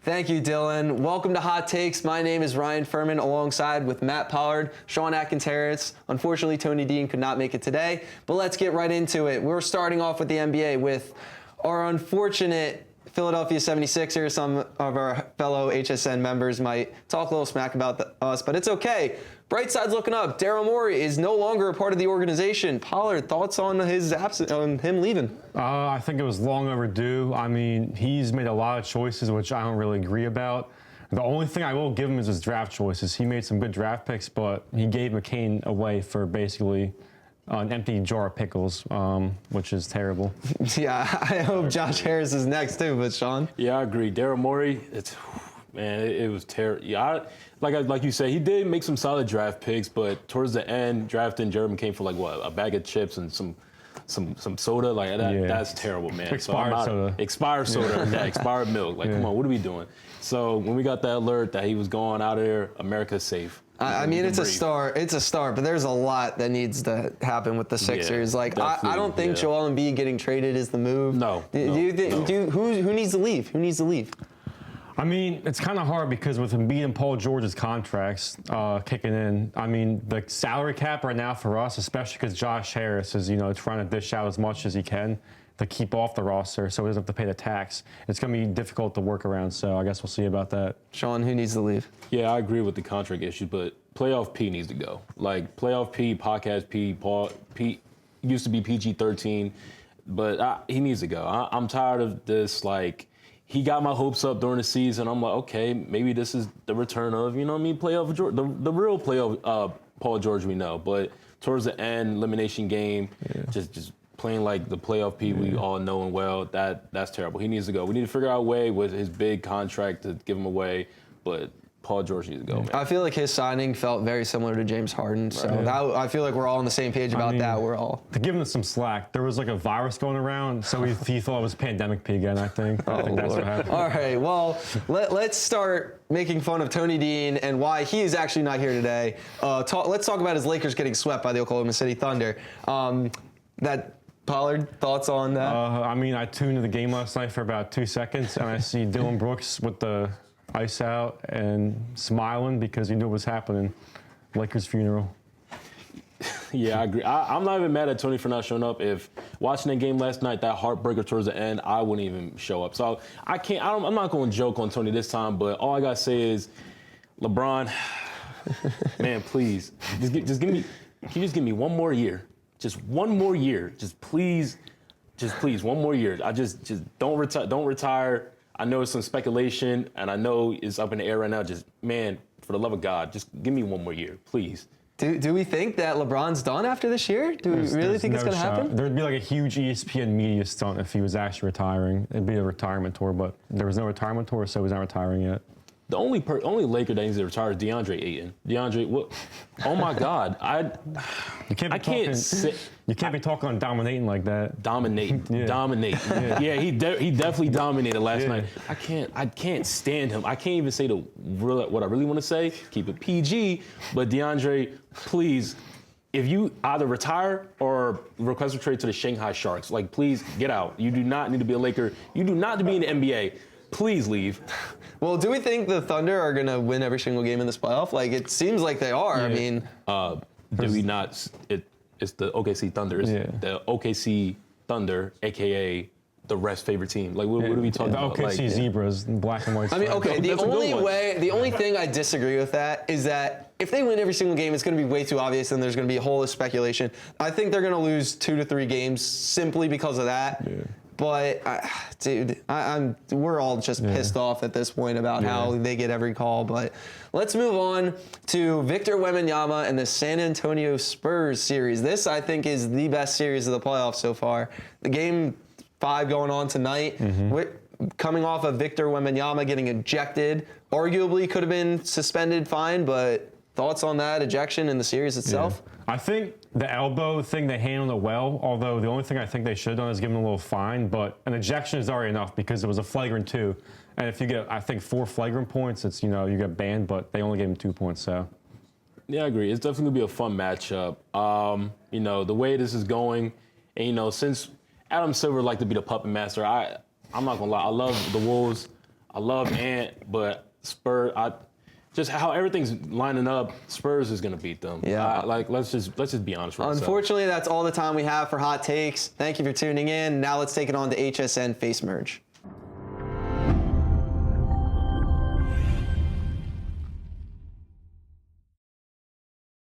Thank you, Dylan. Welcome to Hot Takes. My name is Ryan Furman, alongside with Matt Pollard, Shawn Harris. Unfortunately, Tony Dean could not make it today, but let's get right into it. We're starting off with the NBA with our unfortunate Philadelphia 76ers. Some of our fellow HSN members might talk a little smack about us, but it's okay. Bright side's looking up. Daryl Morey is no longer a part of the organization. Pollard, thoughts on his absence, on him leaving? I think it was long overdue. I mean, he's made a lot of choices, which I don't really agree about. The only thing I will give him is his draft choices. He made some good draft picks, but he gave McCain away for basically an empty jar of pickles, which is terrible. Yeah, I hope Josh Harris is next too, but Shawn? Yeah, I agree. Daryl Morey, it was terrible. Yeah, like you said, he did make some solid draft picks, but towards the end, drafting Jeremy came for like what, a bag of chips and some soda, like that. Yeah. That's terrible, man. Expired soda. Expired soda. Yeah, expired milk. Like, come on, what are we doing? So when we got that alert that he was going out of there, America's safe. I mean, it's a start. It's a start, but there's a lot that needs to happen with the Sixers. Yeah, like, I don't think Joel Embiid getting traded is the move. No. Who needs to leave? Who needs to leave? I mean, it's kind of hard because with Embiid and Paul George's contracts kicking in, I mean, the salary cap right now for us, especially because Josh Harris is, trying to dish out as much as he can to keep off the roster so he doesn't have to pay the tax. It's going to be difficult to work around, so I guess we'll see about that. Shawn, who needs to leave? Yeah, I agree with the contract issue, but playoff P needs to go. Like, playoff P, podcast P, Paul P, used to be PG-13, but he needs to go. I'm tired of this, like, he got my hopes up during the season. I'm like, okay, maybe this is the return of, playoff George, the real playoff Paul George we know. But towards the end, elimination game, just playing like the playoff P we all know and well, that's terrible. He needs to go. We need to figure out a way with his big contract to give him away, but Paul George needs to go, man. I feel like his signing felt very similar to James Harden, so I feel like we're all on the same page about that. We're all to give him some slack. There was like a virus going around, so he thought it was pandemic P again. I think that's what happened. All right, well, let's start making fun of Tony Dean and why he is actually not here today. Let's talk about his Lakers getting swept by the Oklahoma City Thunder. Pollard, thoughts on that? I mean, I tuned to the game last night for about 2 seconds, and I see Dylan Brooks with the ice out and smiling because he knew what was happening. Lakers funeral. Yeah, I agree. I'm not even mad at Tony for not showing up. If watching that game last night, that heartbreaker towards the end, I wouldn't even show up. So I'm not going to joke on Tony this time, but all I got to say is, LeBron, man, please, just give me one more year. Just one more year. Just please, one more year. Just don't retire. I know it's some speculation, and I know it's up in the air right now. Just, man, for the love of God, just give me one more year, please. Do we think that LeBron's done after this year? Do we really think it's going to happen? There'd be like a huge ESPN media stunt if he was actually retiring. It'd be a retirement tour, but there was no retirement tour, so he's not retiring yet. The only Laker that needs to retire is DeAndre Ayton. DeAndre, what? Oh my God, You can't be talking on dominating like that. Dominate. Yeah, he definitely dominated last night. I can't stand him. I can't even say what I really want to say. Keep it PG. But DeAndre, please, if you either retire or request a trade to the Shanghai Sharks, like, please get out. You do not need to be a Laker. You do not need to be in the NBA. Please leave. Well, do we think the Thunder are going to win every single game in this playoff? Like, it seems like they are. Yeah. I mean, do we not? It's the OKC Thunder. It's the OKC Thunder, a.k.a. the ref's favorite team. Like, what are we talking about? The OKC Zebras, black and white. I mean, okay, the only thing I disagree with that is that if they win every single game, it's going to be way too obvious and there's going to be a whole lot of speculation. I think they're going to lose 2 to 3 games simply because of that. Yeah. But, dude, we're all just pissed off at this point about how they get every call. But let's move on to Victor Wembanyama and the San Antonio Spurs series. This, I think, is the best series of the playoffs so far. The Game 5 going on tonight. Coming off of Victor Wembanyama getting ejected. Arguably could have been suspended, fine, but thoughts on that ejection in the series itself? Yeah. I think the elbow thing, they handled it well, although the only thing I think they should have done is give him a little fine, but an ejection is already enough because it was a flagrant 2. And if you get, I think, 4 flagrant points, it's, you get banned, but they only gave him 2 points, so. Yeah, I agree. It's definitely going to be a fun matchup. The way this is going, and, since Adam Silver liked to be the puppet master, I'm not going to lie, I love the Wolves. I love Ant, but Spurs. Just how everything's lining up, Spurs is gonna beat them. Yeah. Let's just be honest with ourselves. Unfortunately, that's all the time we have for hot takes. Thank you for tuning in. Now let's take it on to HSN Face Merge.